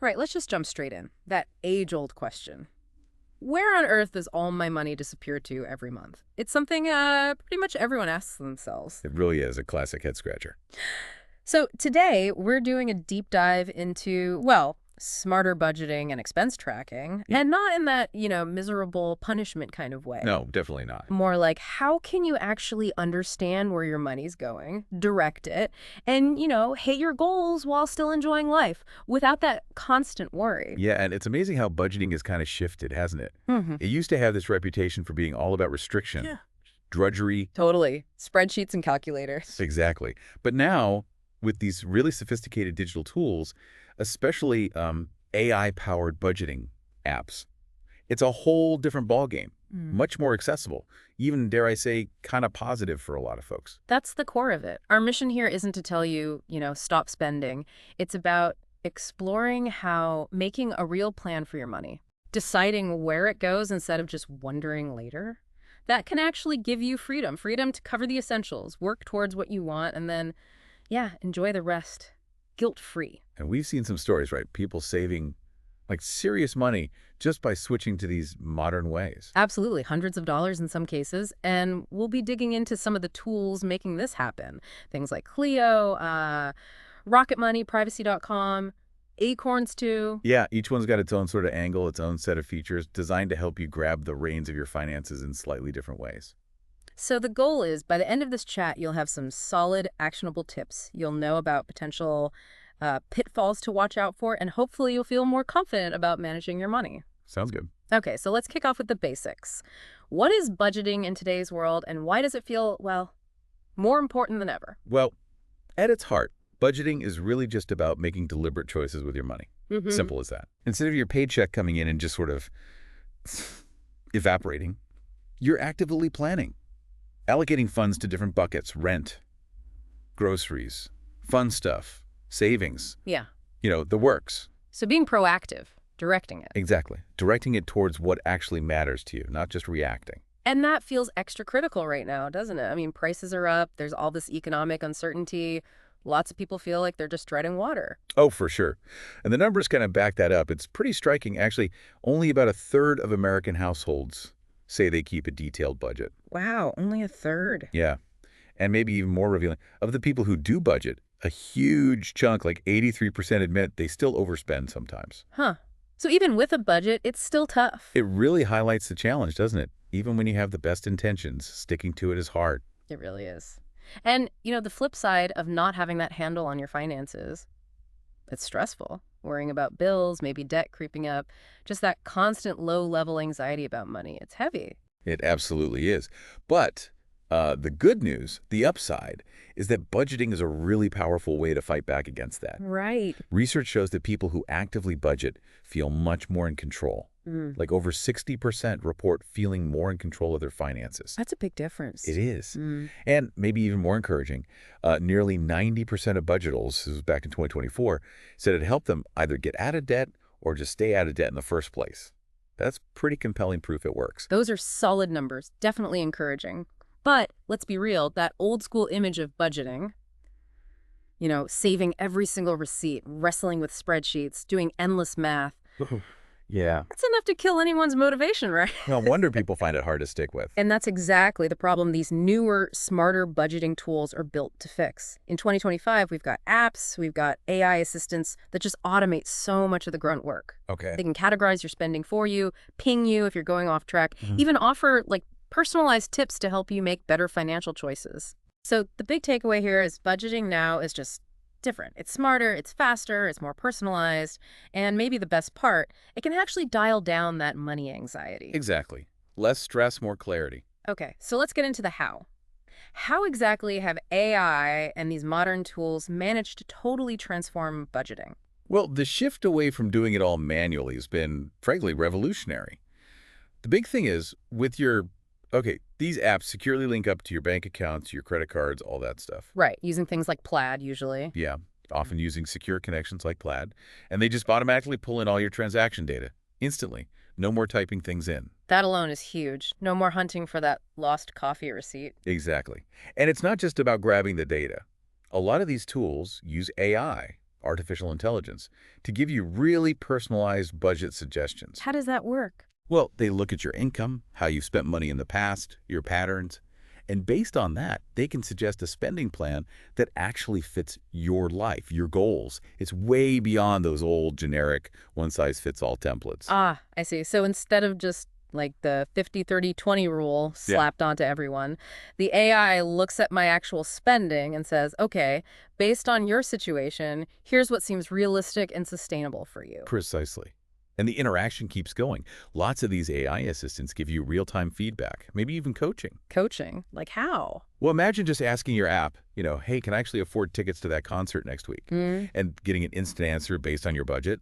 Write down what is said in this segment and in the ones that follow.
Right, let's just jump straight in. That age-old question. Where on earth does all my money disappear to every month? It's something pretty much everyone asks themselves. It really is a classic head scratcher. So today, we're doing a deep dive into, well, smarter budgeting and expense tracking, Yeah. and not in that, miserable punishment kind of way. No, definitely not. More like, how can you actually understand where your money's going, direct it, and, hit your goals while still enjoying life without that constant worry? Yeah, and it's amazing how budgeting has kind of shifted, hasn't it? Mm-hmm. It used to have this reputation for being all about restriction, drudgery. Totally. Spreadsheets and calculators. Exactly. But now, with these really sophisticated digital tools, especially AI-powered budgeting apps, it's a whole different ballgame, much more accessible, even, dare I say, kind of positive for a lot of folks. That's the core of it. Our mission here isn't to tell you, stop spending. It's about exploring how making a real plan for your money, deciding where it goes instead of just wondering later. That can actually give you freedom to cover the essentials, work towards what you want, and then, enjoy the rest, guilt-free. And we've seen some stories, right? People saving like serious money just by switching to these modern ways. Absolutely, hundreds of dollars in some cases, and we'll be digging into some of the tools making this happen. Things like Cleo, Rocket Money, Privacy.com, Acorns too. Yeah, each one's got its own sort of angle, its own set of features designed to help you grab the reins of your finances in slightly different ways. So the goal is, by the end of this chat, you'll have some solid, actionable tips. You'll know about potential pitfalls to watch out for, and hopefully you'll feel more confident about managing your money. Sounds good. Okay, so let's kick off with the basics. What is budgeting in today's world, and why does it feel, well, more important than ever? Well, at its heart, budgeting is really just about making deliberate choices with your money. Simple as that. Instead of your paycheck coming in and just sort of evaporating, you're actively planning. Allocating funds to different buckets: rent, groceries, fun stuff, savings. Yeah. The works. So being proactive, directing it. Exactly. Directing it towards what actually matters to you, not just reacting. And that feels extra critical right now, doesn't it? I mean, prices are up. There's all this economic uncertainty. Lots of people feel like they're just treading water. Oh, for sure. And the numbers kind of back that up. It's pretty striking. Actually, only about a third of American households say they keep a detailed budget. Wow, only a third. Yeah. And maybe even more revealing, of the people who do budget, a huge chunk, like 83%, admit they still overspend sometimes. Huh. So even with a budget, it's still tough. It really highlights the challenge, doesn't it? Even when you have the best intentions, sticking to it is hard. It really is. And, the flip side of not having that handle on your finances, it's stressful. Worrying about bills, maybe debt creeping up, just that constant low-level anxiety about money. It's heavy. It absolutely is. But the good news, the upside, is that budgeting is a really powerful way to fight back against that. Right. Research shows that people who actively budget feel much more in control. Like over 60% report feeling more in control of their finances. That's a big difference. It is. And maybe even more encouraging, nearly 90% of budgetals, this was back in 2024, said it helped them either get out of debt or just stay out of debt in the first place. That's pretty compelling proof it works. Those are solid numbers, definitely encouraging. But let's be real, that old school image of budgeting, saving every single receipt, wrestling with spreadsheets, doing endless math, Yeah. that's enough to kill anyone's motivation, right? No wonder people find it hard to stick with. And that's exactly the problem these newer, smarter budgeting tools are built to fix. In 2025, we've got apps, we've got AI assistants that just automate so much of the grunt work. Okay. They can categorize your spending for you, ping you if you're going off track, even offer personalized tips to help you make better financial choices. So the big takeaway here is budgeting now is just different. It's smarter, it's faster, it's more personalized, and maybe the best part, it can actually dial down that money anxiety. Exactly. Less stress, more clarity. Okay, so let's get into the how. How exactly have AI and these modern tools managed to totally transform budgeting? Well, the shift away from doing it all manually has been, frankly, revolutionary. The big thing is, these apps securely link up to your bank accounts, your credit cards, all that stuff. Right, using things like Plaid usually. Yeah, often using secure connections like Plaid. And they just automatically pull in all your transaction data instantly. No more typing things in. That alone is huge. No more hunting for that lost coffee receipt. Exactly. And it's not just about grabbing the data. A lot of these tools use AI artificial intelligence, to give you really personalized budget suggestions. How does that work? Well, they look at your income, how you've spent money in the past, your patterns, and based on that, they can suggest a spending plan that actually fits your life, your goals. It's way beyond those old generic one-size-fits-all templates. Ah, I see. So instead of just like the 50-30-20 rule slapped onto everyone, the AI looks at my actual spending and says, okay, based on your situation, here's what seems realistic and sustainable for you. Precisely. And the interaction keeps going. Lots of these AI assistants give you real-time feedback, maybe even coaching. Coaching? Like how? Well, imagine just asking your app, hey, can I actually afford tickets to that concert next week? And getting an instant answer based on your budget.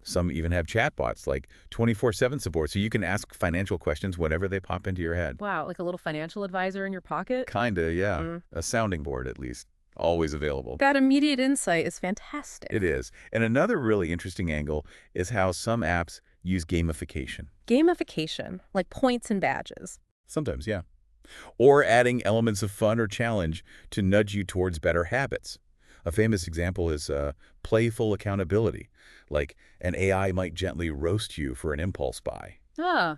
Some even have chatbots like 24/7 support, so you can ask financial questions whenever they pop into your head. Wow, like a little financial advisor in your pocket? Kinda, yeah. A sounding board, at least. Always available. That immediate insight is fantastic. It is. And another really interesting angle is how some apps use gamification. Gamification, like points and badges. Sometimes, yeah. Or adding elements of fun or challenge to nudge you towards better habits. A famous example is playful accountability, like an AI might gently roast you for an impulse buy. Ah,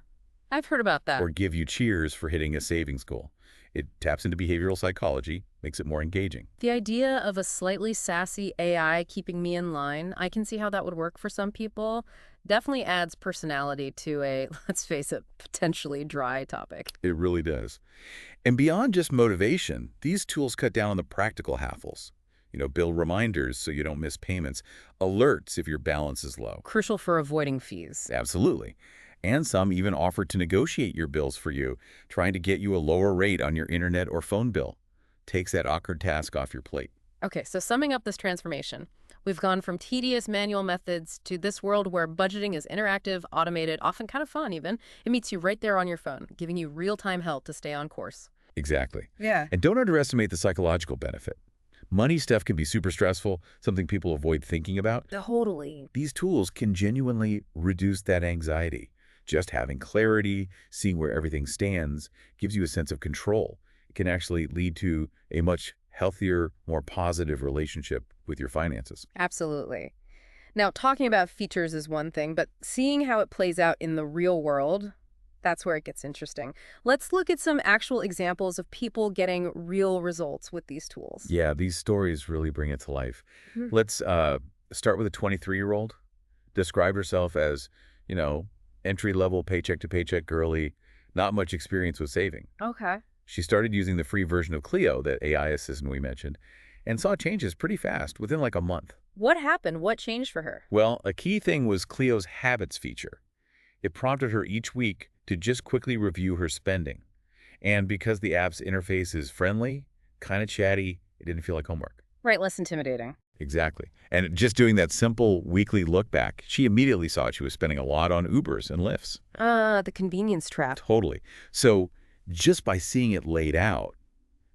I've heard about that. Or give you cheers for hitting a savings goal. It taps into behavioral psychology, makes it more engaging. The idea of a slightly sassy AI keeping me in line, I can see how that would work for some people. Definitely adds personality to a, let's face it, potentially dry topic. It really does. And beyond just motivation, these tools cut down on the practical hassles. Build reminders so you don't miss payments, alerts if your balance is low. Crucial for avoiding fees. Absolutely. And some even offer to negotiate your bills for you, trying to get you a lower rate on your internet or phone bill. Takes that awkward task off your plate. Okay, so summing up this transformation, we've gone from tedious manual methods to this world where budgeting is interactive, automated, often kind of fun even. It meets you right there on your phone, giving you real-time help to stay on course. Exactly. Yeah. And don't underestimate the psychological benefit. Money stuff can be super stressful, something people avoid thinking about. Totally. These tools can genuinely reduce that anxiety. Just having clarity, seeing where everything stands, gives you a sense of control. It can actually lead to a much healthier, more positive relationship with your finances. Absolutely. Now, talking about features is one thing, but seeing how it plays out in the real world, that's where it gets interesting. Let's look at some actual examples of people getting real results with these tools. Yeah, these stories really bring it to life. Let's start with a 23-year-old. Describe herself as, entry-level paycheck-to-paycheck girly, not much experience with saving. Okay. She started using the free version of Cleo, that AI assistant we mentioned, and saw changes pretty fast, within like a month. What happened? What changed for her? Well, a key thing was Cleo's habits feature. It prompted her each week to just quickly review her spending. And because the app's interface is friendly, kind of chatty, it didn't feel like homework. Right, less intimidating. Exactly. And just doing that simple weekly look back, she immediately saw she was spending a lot on Ubers and Lyfts. The convenience trap. Totally. So just by seeing it laid out,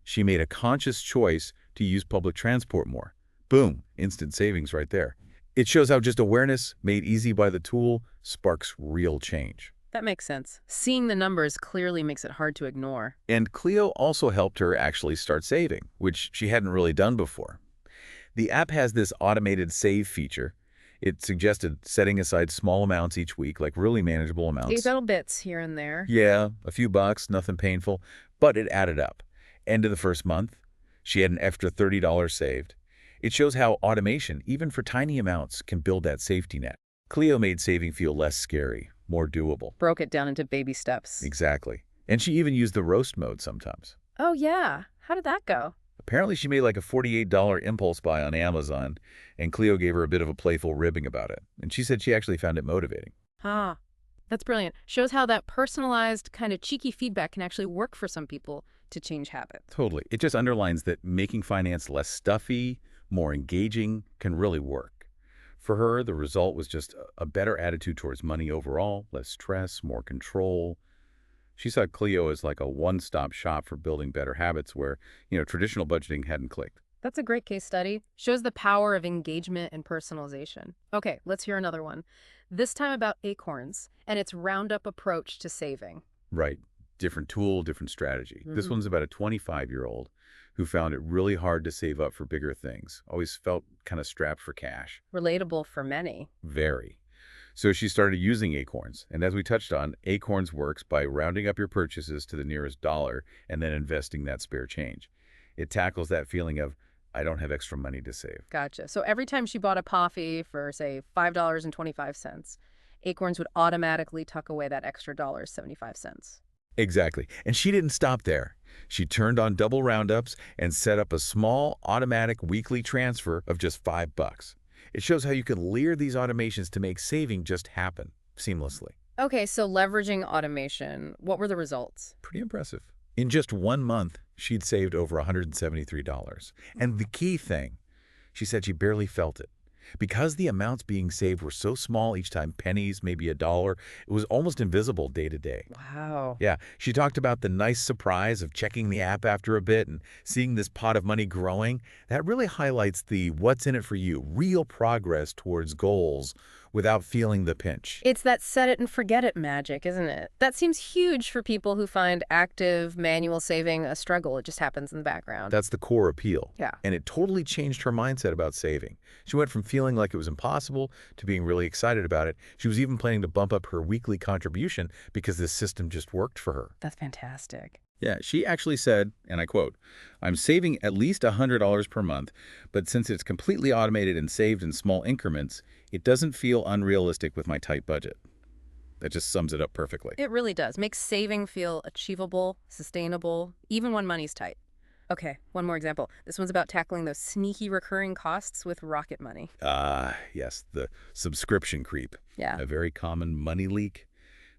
she made a conscious choice to use public transport more. Boom, instant savings right there. It shows how just awareness, made easy by the tool, sparks real change. That makes sense. Seeing the numbers clearly makes it hard to ignore. And Cleo also helped her actually start saving, which she hadn't really done before. The app has this automated save feature. It suggested setting aside small amounts each week, like really manageable amounts. 8 little bits here and there. Yeah, a few bucks, nothing painful, but it added up. End of the first month, she had an extra $30 saved. It shows how automation, even for tiny amounts, can build that safety net. Cleo made saving feel less scary, more doable. Broke it down into baby steps. Exactly. And she even used the roast mode sometimes. Oh, yeah. How did that go? Apparently she made like a $48 impulse buy on Amazon, and Cleo gave her a bit of a playful ribbing about it. And she said she actually found it motivating. Ah, that's brilliant. Shows how that personalized, kind of cheeky feedback can actually work for some people to change habits. Totally. It just underlines that making finance less stuffy, more engaging, can really work. For her, the result was just a better attitude towards money overall, less stress, more control. She saw Cleo as like a one-stop shop for building better habits where, traditional budgeting hadn't clicked. That's a great case study. Shows the power of engagement and personalization. Okay, let's hear another one. This time about Acorns and its roundup approach to saving. Right. Different tool, different strategy. This one's about a 25-year-old who found it really hard to save up for bigger things, always felt kind of strapped for cash. Relatable for many. Very. So she started using Acorns. And as we touched on, Acorns works by rounding up your purchases to the nearest dollar and then investing that spare change. It tackles that feeling of, I don't have extra money to save. Gotcha. So every time she bought a coffee for, say, $5.25, Acorns would automatically tuck away that extra $1.75. Exactly. And she didn't stop there. She turned on double roundups and set up a small automatic weekly transfer of just $5. It shows how you can layer these automations to make saving just happen seamlessly. Okay, so leveraging automation, what were the results? Pretty impressive. In just 1 month, she'd saved over $173. And the key thing, she said she barely felt it. Because the amounts being saved were so small each time, pennies, maybe $1, it was almost invisible day to day. Wow. Yeah, she talked about the nice surprise of checking the app after a bit and seeing this pot of money growing. That really highlights the what's in it for you, real progress towards goals without feeling the pinch. It's that set it and forget it magic, isn't it? That seems huge for people who find active manual saving a struggle. It just happens in the background. That's the core appeal. Yeah. And it totally changed her mindset about saving. She went from feeling like it was impossible to being really excited about it. She was even planning to bump up her weekly contribution because this system just worked for her. That's fantastic. Yeah, she actually said, and I quote, I'm saving at least $100 per month, but since it's completely automated and saved in small increments, it doesn't feel unrealistic with my tight budget. That just sums it up perfectly. It really does. Makes saving feel achievable, sustainable, even when money's tight. Okay, one more example. This one's about tackling those sneaky recurring costs with Rocket Money. Yes, the subscription creep. Yeah. A very common money leak.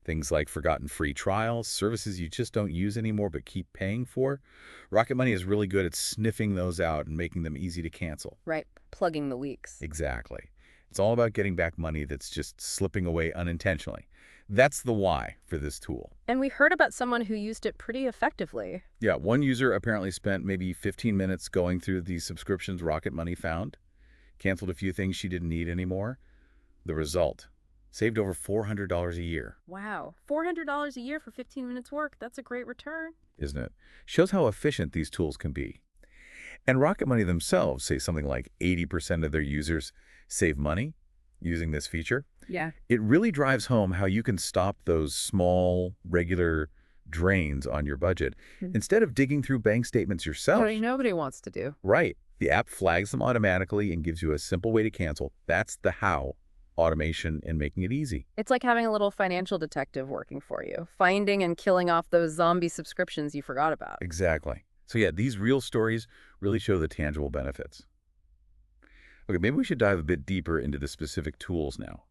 Things like forgotten free trials, services you just don't use anymore but keep paying for. Rocket Money is really good at sniffing those out and making them easy to cancel. Right, plugging the leaks. Exactly. It's all about getting back money that's just slipping away unintentionally. That's the why for this tool. And we heard about someone who used it pretty effectively. Yeah, one user apparently spent maybe 15 minutes going through the subscriptions Rocket Money found, canceled a few things she didn't need anymore. The result, saved over $400 a year. Wow, $400 a year for 15 minutes work. That's a great return. Isn't it? Shows how efficient these tools can be. And Rocket Money themselves say something like 80% of their users save money using this feature. Yeah. It really drives home how you can stop those small, regular drains on your budget instead of digging through bank statements yourself. Nobody wants to do. Right. The app flags them automatically and gives you a simple way to cancel. That's the how. Automation and making it easy. It's like having a little financial detective working for you, finding and killing off those zombie subscriptions you forgot about. Exactly. So yeah, these real stories really show the tangible benefits. Okay, maybe we should dive a bit deeper into the specific tools now,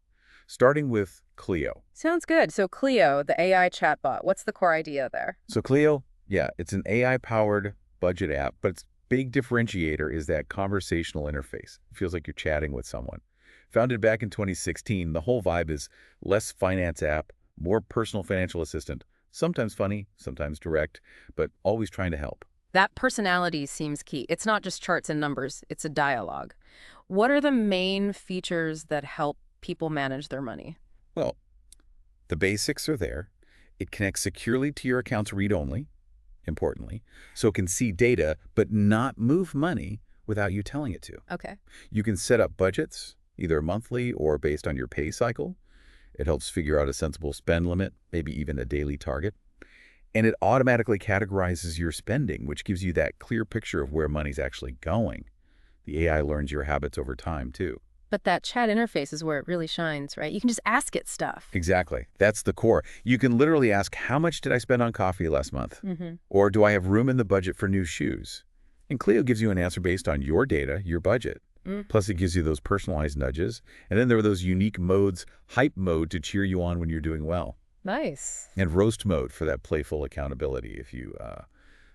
starting with Cleo. Sounds good. So Cleo, the AI chatbot, what's the core idea there? So Cleo, yeah, it's an AI-powered budget app, but its big differentiator is that conversational interface. It feels like you're chatting with someone. Founded back in 2016, the whole vibe is less finance app, more personal financial assistant, sometimes funny, sometimes direct, but always trying to help. That personality seems key. It's not just charts and numbers, it's a dialogue. What are the main features that help people manage their money? Well, the basics are there. It connects securely to your account's read-only, importantly, so it can see data but not move money without you telling it to. Okay. You can set up budgets, either monthly or based on your pay cycle. It helps figure out a sensible spend limit, maybe even a daily target. And it automatically categorizes your spending, which gives you that clear picture of where money's actually going. The AI learns your habits over time, too. But that chat interface is where it really shines, right? You can just ask it stuff. Exactly. That's the core. You can literally ask, how much did I spend on coffee last month? Or do I have room in the budget for new shoes? And Cleo gives you an answer based on your data, your budget. Plus, it gives you those personalized nudges. And then there are those unique modes, hype mode to cheer you on when you're doing well. Nice. And roast mode for that playful accountability if you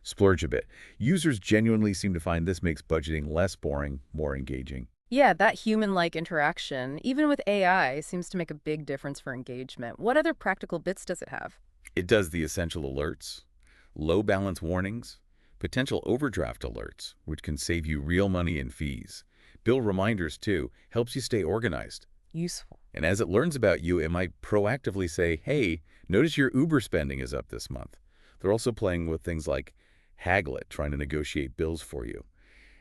splurge a bit. Users genuinely seem to find this makes budgeting less boring, more engaging. Yeah, that human-like interaction, even with AI, seems to make a big difference for engagement. What other practical bits does it have? It does the essential alerts, low balance warnings, potential overdraft alerts, which can save you real money in fees. Bill reminders, too, helps you stay organized. Useful. And as it learns about you, it might proactively say, hey, notice your Uber spending is up this month. They're also playing with things like, haggle it trying to negotiate bills for you.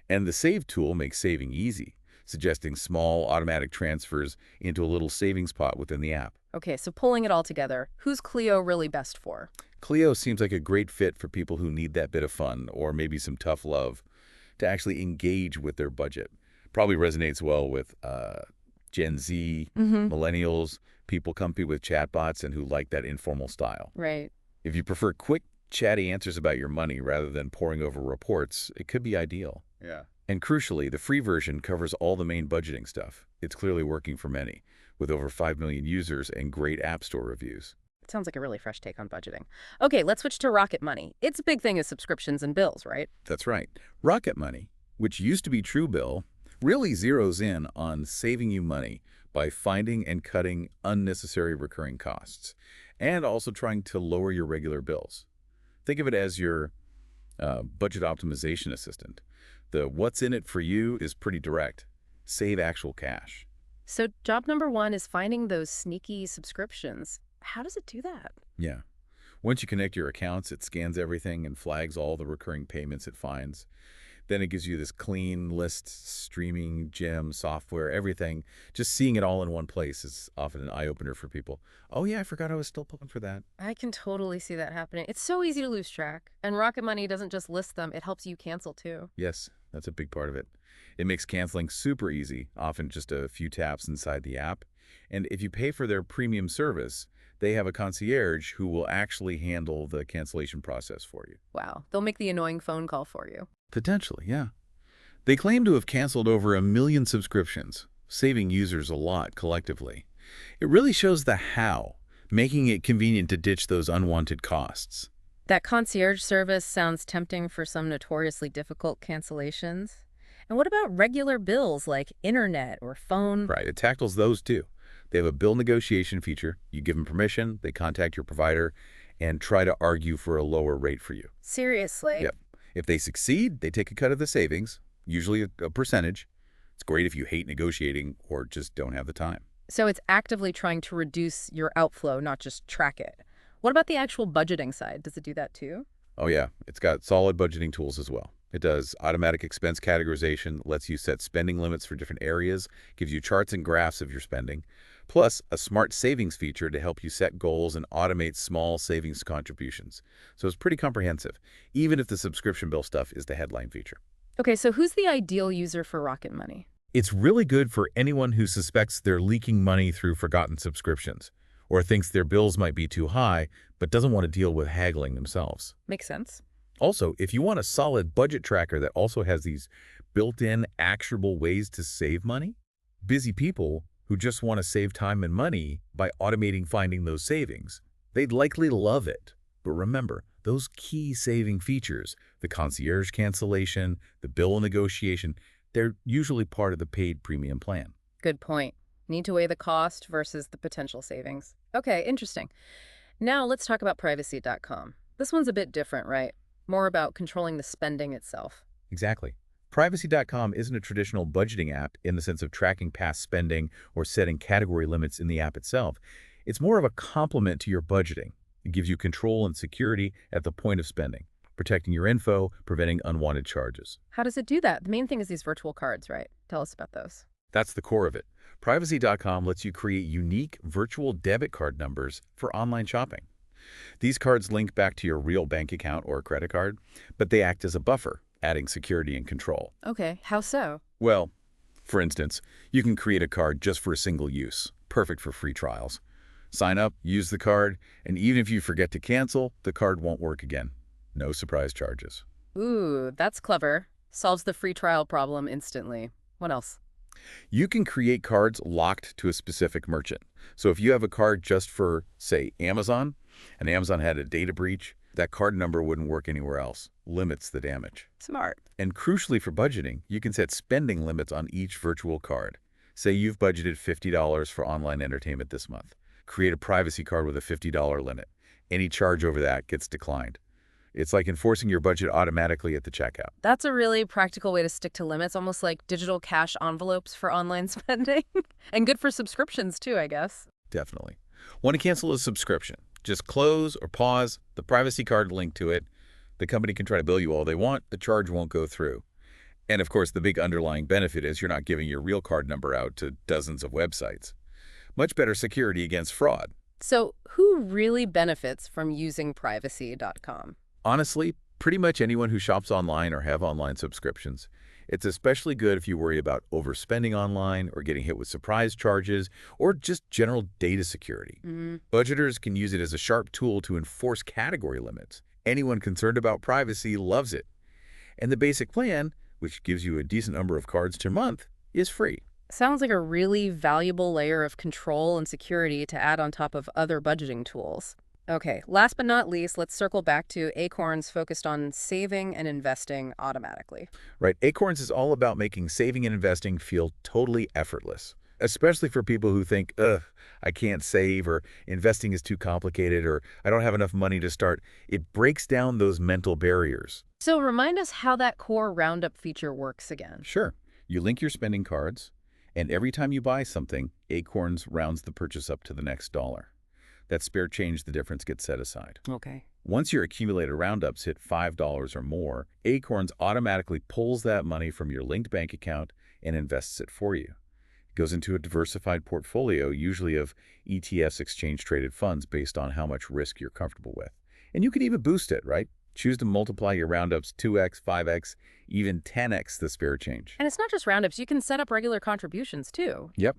And the Save tool makes saving easy, suggesting small automatic transfers into a little savings pot within the app. Okay, so pulling it all together, who's Cleo really best for? Cleo seems like a great fit for people who need that bit of fun or maybe some tough love to actually engage with their budget. Probably resonates well with Gen Z, millennials, people comfy with chatbots and who like that informal style. Right. If you prefer quick, chatty answers about your money rather than poring over reports, it could be ideal. Yeah. And crucially, the free version covers all the main budgeting stuff. It's clearly working for many, with over 5 million users and great App Store reviews. Sounds like a really fresh take on budgeting. Okay, let's switch to Rocket Money. Its big thing is subscriptions and bills, right? That's right. Rocket Money, which used to be Truebill, really zeroes in on saving you money by finding and cutting unnecessary recurring costs, and also trying to lower your regular bills. Think of it as your budget optimization assistant. The what's in it for you is pretty direct. Save actual cash. So job number one is finding those sneaky subscriptions. How does it do that? Yeah. Once you connect your accounts, it scans everything and flags all the recurring payments it finds. Then it gives you this clean list, streaming, gym, software, everything. Just seeing it all in one place is often an eye-opener for people. Oh yeah, I forgot I was still pulling for that. I can totally see that happening. It's so easy to lose track. And Rocket Money doesn't just list them, it helps you cancel too. Yes, that's a big part of it. It makes canceling super easy, often just a few taps inside the app. And if you pay for their premium service, they have a concierge who will actually handle the cancellation process for you. Wow, they'll make the annoying phone call for you. Potentially, yeah. They claim to have canceled over 1 million subscriptions, saving users a lot collectively. It really shows the how, making it convenient to ditch those unwanted costs. That concierge service sounds tempting for some notoriously difficult cancellations. And what about regular bills like internet or phone? Right, it tackles those too. They have a bill negotiation feature. You give them permission, they contact your provider, and try to argue for a lower rate for you. Seriously? Yep. If they succeed, they take a cut of the savings, usually a percentage. It's great if you hate negotiating or just don't have the time. So it's actively trying to reduce your outflow, not just track it. What about the actual budgeting side? Does it do that too? Oh yeah, it's got solid budgeting tools as well. It does automatic expense categorization, lets you set spending limits for different areas, gives you charts and graphs of your spending, plus a smart savings feature to help you set goals and automate small savings contributions. So it's pretty comprehensive, even if the subscription bill stuff is the headline feature. Okay, so who's the ideal user for Rocket Money? It's really good for anyone who suspects they're leaking money through forgotten subscriptions, or thinks their bills might be too high, but doesn't want to deal with haggling themselves. Makes sense. Also, if you want a solid budget tracker that also has these built-in actionable ways to save money, busy people who just want to save time and money by automating finding those savings, they'd likely love it. But remember, those key saving features, the concierge cancellation, the bill negotiation, they're usually part of the paid premium plan. Good point. Need to weigh the cost versus the potential savings. Okay, interesting. Now let's talk about privacy.com. This one's a bit different, right? More about controlling the spending itself. Exactly. Privacy.com isn't a traditional budgeting app in the sense of tracking past spending or setting category limits in the app itself. It's more of a complement to your budgeting. It gives you control and security at the point of spending, protecting your info, preventing unwanted charges. How does it do that? The main thing is these virtual cards, right? Tell us about those. That's the core of it. Privacy.com lets you create unique virtual debit card numbers for online shopping. These cards link back to your real bank account or credit card, but they act as a buffer, adding security and control. Okay, how so? Well, for instance, you can create a card just for a single use, perfect for free trials. Sign up, use the card, and even if you forget to cancel, the card won't work again. No surprise charges. Ooh, that's clever. Solves the free trial problem instantly. What else? You can create cards locked to a specific merchant. So if you have a card just for, say, Amazon, and Amazon had a data breach, that card number wouldn't work anywhere else. Limits the damage. Smart. And crucially for budgeting, you can set spending limits on each virtual card. Say you've budgeted $50 for online entertainment this month. Create a privacy card with a $50 limit. Any charge over that gets declined. It's like enforcing your budget automatically at the checkout. That's a really practical way to stick to limits, almost like digital cash envelopes for online spending. And good for subscriptions too, I guess. Definitely. Want to cancel a subscription? Just close or pause the privacy card link to it. The company can try to bill you all they want, the charge won't go through. And of course, the big underlying benefit is you're not giving your real card number out to dozens of websites. Much better security against fraud. So who really benefits from using privacy.com? Honestly, pretty much anyone who shops online or have online subscriptions. It's especially good if you worry about overspending online or getting hit with surprise charges or just general data security. Budgeters can use it as a sharp tool to enforce category limits. Anyone concerned about privacy loves it. And the basic plan, which gives you a decent number of cards per month, is free. Sounds like a really valuable layer of control and security to add on top of other budgeting tools. Okay, last but not least, let's circle back to Acorns focused on saving and investing automatically. Right, Acorns is all about making saving and investing feel totally effortless, especially for people who think, ugh, I can't save, or investing is too complicated, or I don't have enough money to start. It breaks down those mental barriers. So remind us how that core roundup feature works again. Sure, you link your spending cards, and every time you buy something, Acorns rounds the purchase up to the next dollar. That spare change, the difference, gets set aside. Okay. Once your accumulated roundups hit $5 or more, Acorns automatically pulls that money from your linked bank account and invests it for you. It goes into a diversified portfolio, usually of ETFs, exchange-traded funds, based on how much risk you're comfortable with. And you can even boost it, right? Choose to multiply your roundups 2x, 5x, even 10x the spare change. And it's not just roundups. You can set up regular contributions, too. Yep.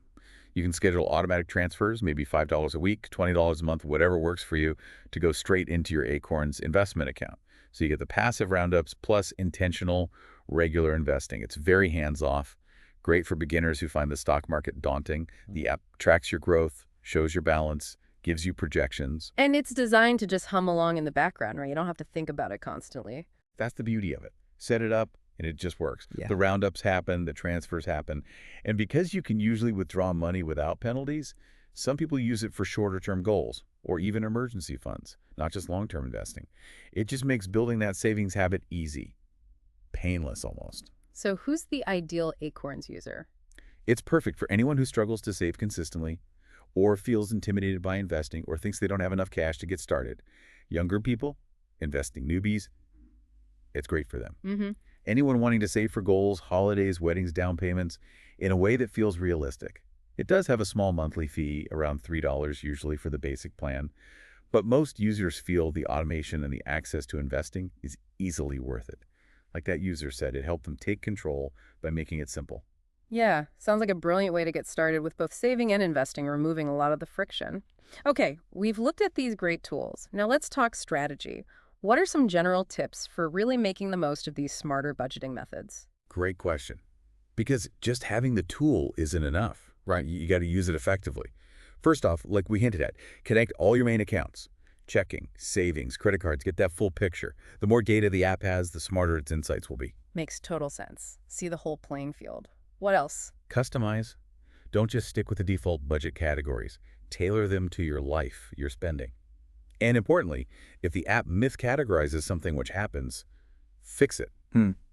You can schedule automatic transfers, maybe $5 a week, $20 a month, whatever works for you, to go straight into your Acorns investment account. So you get the passive roundups plus intentional, regular investing. It's very hands-off, great for beginners who find the stock market daunting. The app tracks your growth, shows your balance, gives you projections. And it's designed to just hum along in the background, right? You don't have to think about it constantly. That's the beauty of it. Set it up, and it just works. Yeah. The roundups happen, the transfers happen. And because you can usually withdraw money without penalties, some people use it for shorter-term goals or even emergency funds, not just long-term investing. It just makes building that savings habit easy, painless almost. So who's the ideal Acorns user? It's perfect for anyone who struggles to save consistently or feels intimidated by investing or thinks they don't have enough cash to get started. Younger people, investing newbies, it's great for them. Anyone wanting to save for goals, holidays, weddings, down payments, in a way that feels realistic. It does have a small monthly fee, around $3 usually for the basic plan, but most users feel the automation and the access to investing is easily worth it. Like that user said, it helped them take control by making it simple. Yeah, sounds like a brilliant way to get started with both saving and investing, removing a lot of the friction. Okay, we've looked at these great tools. Now let's talk strategy. What are some general tips for really making the most of these smarter budgeting methods? Great question. Because just having the tool isn't enough, right? You got to use it effectively. First off, like we hinted at, connect all your main accounts. Checking, savings, credit cards, get that full picture. The more data the app has, the smarter its insights will be. Makes total sense. See the whole playing field. What else? Customize. Don't just stick with the default budget categories. Tailor them to your life, your spending. And importantly, if the app miscategorizes something which happens, fix it.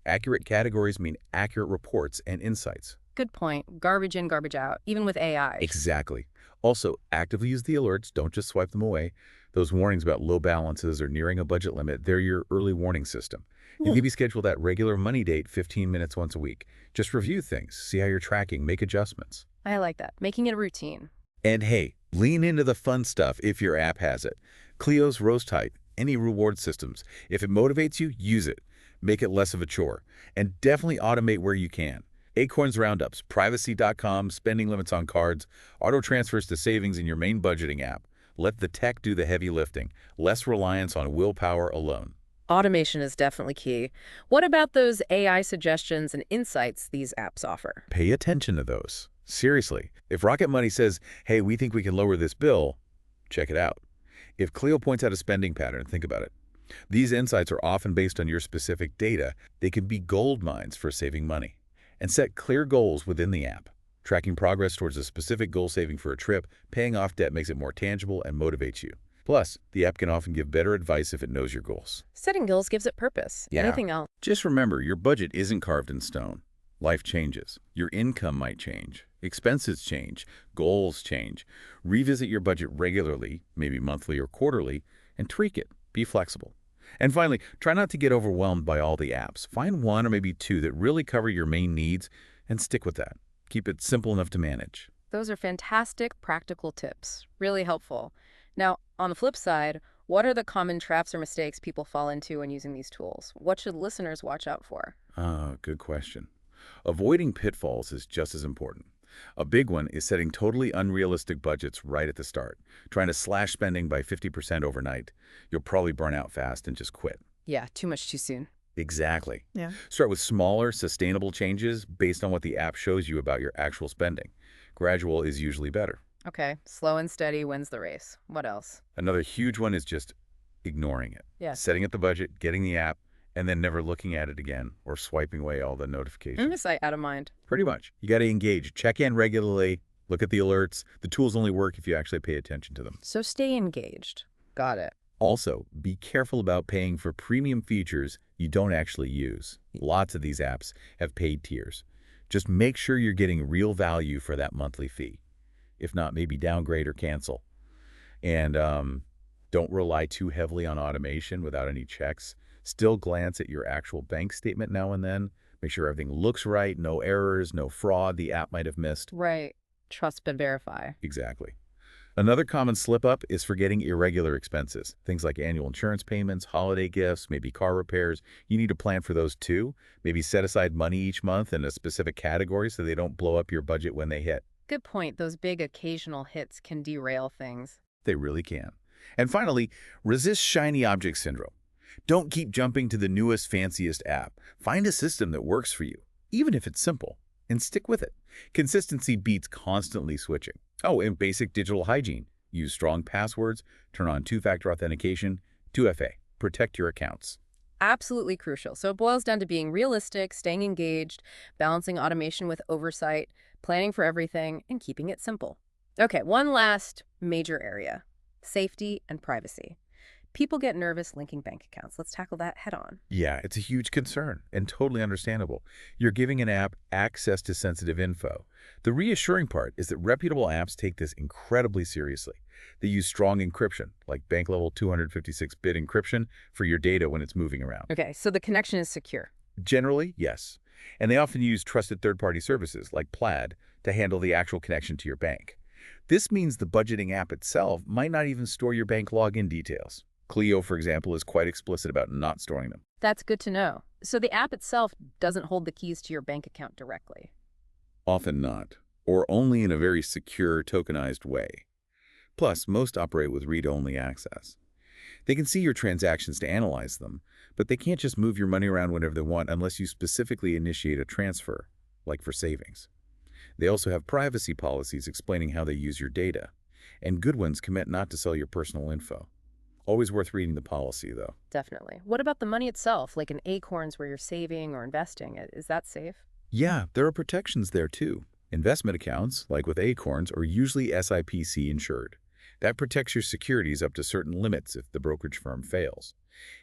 Accurate categories mean accurate reports and insights. Good point. Garbage in, garbage out, even with AI. Exactly. Also, actively use the alerts. Don't just swipe them away. Those warnings about low balances or nearing a budget limit, they're your early warning system. And maybe schedule that regular money date 15 minutes once a week. Just review things, see how you're tracking, make adjustments. I like that. Making it a routine. And hey, lean into the fun stuff if your app has it. Cleo's roast height, any reward systems. If it motivates you, use it. Make it less of a chore. And definitely automate where you can. Acorns roundups, privacy.com, spending limits on cards, auto transfers to savings in your main budgeting app. Let the tech do the heavy lifting. Less reliance on willpower alone. Automation is definitely key. What about those AI suggestions and insights these apps offer? Pay attention to those. Seriously, if Rocket Money says, hey, we think we can lower this bill, check it out. If Cleo points out a spending pattern, think about it. These insights are often based on your specific data. They can be gold mines for saving money. And set clear goals within the app. Tracking progress towards a specific goal, saving for a trip, paying off debt makes it more tangible and motivates you. Plus, the app can often give better advice if it knows your goals. Setting goals gives it purpose. Yeah. Anything else? Just remember, your budget isn't carved in stone. Life changes. Your income might change. Expenses change. Goals change. Revisit your budget regularly, maybe monthly or quarterly, and tweak it. Be flexible. And finally, try not to get overwhelmed by all the apps. Find one or maybe two that really cover your main needs and stick with that. Keep it simple enough to manage. Those are fantastic practical tips. Really helpful. Now, on the flip side, what are the common traps or mistakes people fall into when using these tools? What should listeners watch out for? Good question. Avoiding pitfalls is just as important. A big one is setting totally unrealistic budgets right at the start, trying to slash spending by 50% overnight. You'll probably burn out fast and just quit. Yeah, too much too soon. Exactly. Yeah. Start with smaller, sustainable changes based on what the app shows you about your actual spending. Gradual is usually better. Okay, slow and steady wins the race. What else? Another huge one is just ignoring it. Yeah. Setting up the budget, getting the app, and then never looking at it again or swiping away all the notifications. Sight out of mind. Pretty much. You got to engage. Check in regularly. Look at the alerts. The tools only work if you actually pay attention to them. So stay engaged. Got it. Also, be careful about paying for premium features you don't actually use. Lots of these apps have paid tiers. Just make sure you're getting real value for that monthly fee. If not, maybe downgrade or cancel. And don't rely too heavily on automation without any checks. Still glance at your actual bank statement now and then. Make sure everything looks right, no errors, no fraud the app might have missed. Right. Trust but verify. Exactly. Another common slip-up is forgetting irregular expenses. Things like annual insurance payments, holiday gifts, maybe car repairs. You need to plan for those too. Maybe set aside money each month in a specific category so they don't blow up your budget when they hit. Good point. Those big occasional hits can derail things. They really can. And finally, resist shiny object syndrome. Don't keep jumping to the newest, fanciest app. Find a system that works for you, even if it's simple, and stick with it. Consistency beats constantly switching. Oh, and basic digital hygiene. Use strong passwords, turn on two-factor authentication, 2FA. Protect your accounts. Absolutely crucial. So it boils down to being realistic, staying engaged, balancing automation with oversight, planning for everything, and keeping it simple. Okay, one last major area: safety and privacy. People get nervous linking bank accounts. Let's tackle that head on. Yeah, it's a huge concern and totally understandable. You're giving an app access to sensitive info. The reassuring part is that reputable apps take this incredibly seriously. They use strong encryption, like bank-level 256-bit encryption, for your data when it's moving around. Okay, so the connection is secure. Generally, yes. And they often use trusted third-party services, like Plaid, to handle the actual connection to your bank. This means the budgeting app itself might not even store your bank login details. Cleo, for example, is quite explicit about not storing them. That's good to know. So the app itself doesn't hold the keys to your bank account directly. Often not, or only in a very secure, tokenized way. Plus, most operate with read-only access. They can see your transactions to analyze them, but they can't just move your money around whenever they want unless you specifically initiate a transfer, like for savings. They also have privacy policies explaining how they use your data, and good ones commit not to sell your personal info. Always worth reading the policy, though. Definitely. What about the money itself, like in Acorns where you're saving or investing? Is that safe? Yeah, there are protections there, too. Investment accounts, like with Acorns, are usually SIPC insured. That protects your securities up to certain limits if the brokerage firm fails.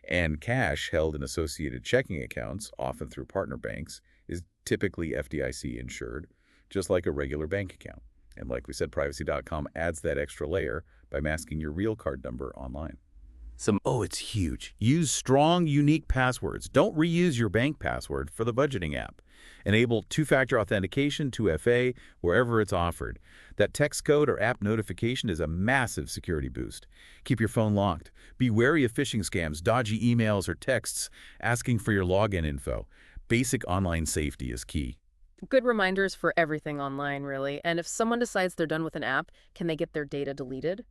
And cash held in associated checking accounts, often through partner banks, is typically FDIC insured, just like a regular bank account. And like we said, privacy.com adds that extra layer by masking your real card number online. It's huge. Use strong, unique passwords. Don't reuse your bank password for the budgeting app. Enable two-factor authentication, 2FA, wherever it's offered. That text code or app notification is a massive security boost. Keep your phone locked. Be wary of phishing scams, dodgy emails, or texts asking for your login info. Basic online safety is key. Good reminders for everything online, really. And if someone decides they're done with an app, can they get their data deleted?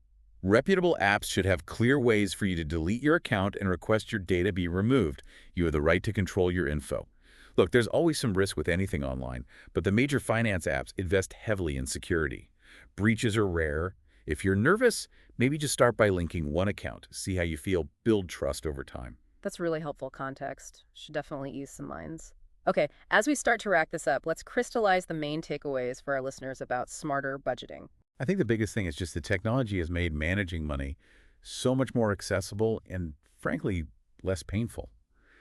Reputable apps should have clear ways for you to delete your account and request your data be removed. You have the right to control your info. Look, there's always some risk with anything online, but the major finance apps invest heavily in security. Breaches are rare. If you're nervous, maybe just start by linking one account. See how you feel. Build trust over time. That's really helpful context. Should definitely ease some minds. Okay, as we start to wrap this up, let's crystallize the main takeaways for our listeners about smarter budgeting. I think the biggest thing is just the technology has made managing money so much more accessible and, frankly, less painful.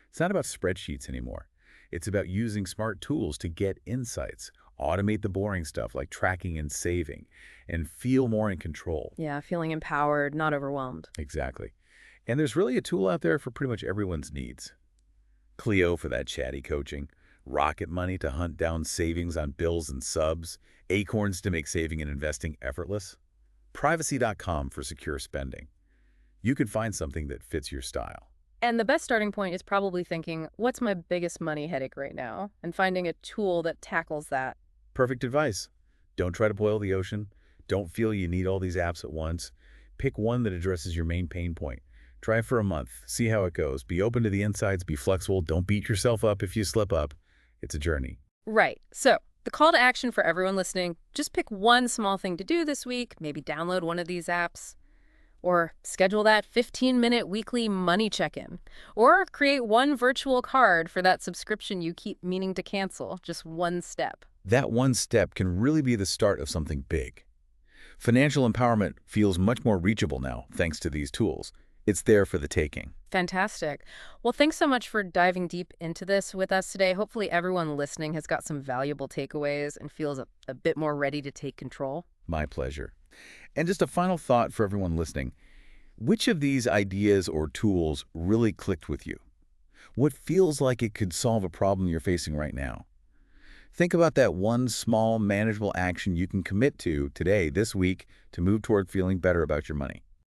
It's not about spreadsheets anymore. It's about using smart tools to get insights, automate the boring stuff like tracking and saving, and feel more in control. Yeah, feeling empowered, not overwhelmed. Exactly. And there's really a tool out there for pretty much everyone's needs. Cleo for that chatty coaching, Rocket Money to hunt down savings on bills and subs, Acorns to make saving and investing effortless, Privacy.com for secure spending. You can find something that fits your style. And the best starting point is probably thinking, what's my biggest money headache right now? And finding a tool that tackles that. Perfect advice. Don't try to boil the ocean. Don't feel you need all these apps at once. Pick one that addresses your main pain point. Try it for a month. See how it goes. Be open to the insights. Be flexible. Don't beat yourself up if you slip up. It's a journey. Right. So the call to action for everyone listening, just pick one small thing to do this week. Maybe download one of these apps. Or schedule that 15-minute weekly money check-in. Or create one virtual card for that subscription you keep meaning to cancel. Just one step. That one step can really be the start of something big. Financial empowerment feels much more reachable now, thanks to these tools. It's there for the taking. Fantastic. Well, thanks so much for diving deep into this with us today. Hopefully everyone listening has got some valuable takeaways and feels a bit more ready to take control. My pleasure. And just a final thought for everyone listening. Which of these ideas or tools really clicked with you? What feels like it could solve a problem you're facing right now? Think about that one small, manageable action you can commit to today, this week, to move toward feeling better about your money.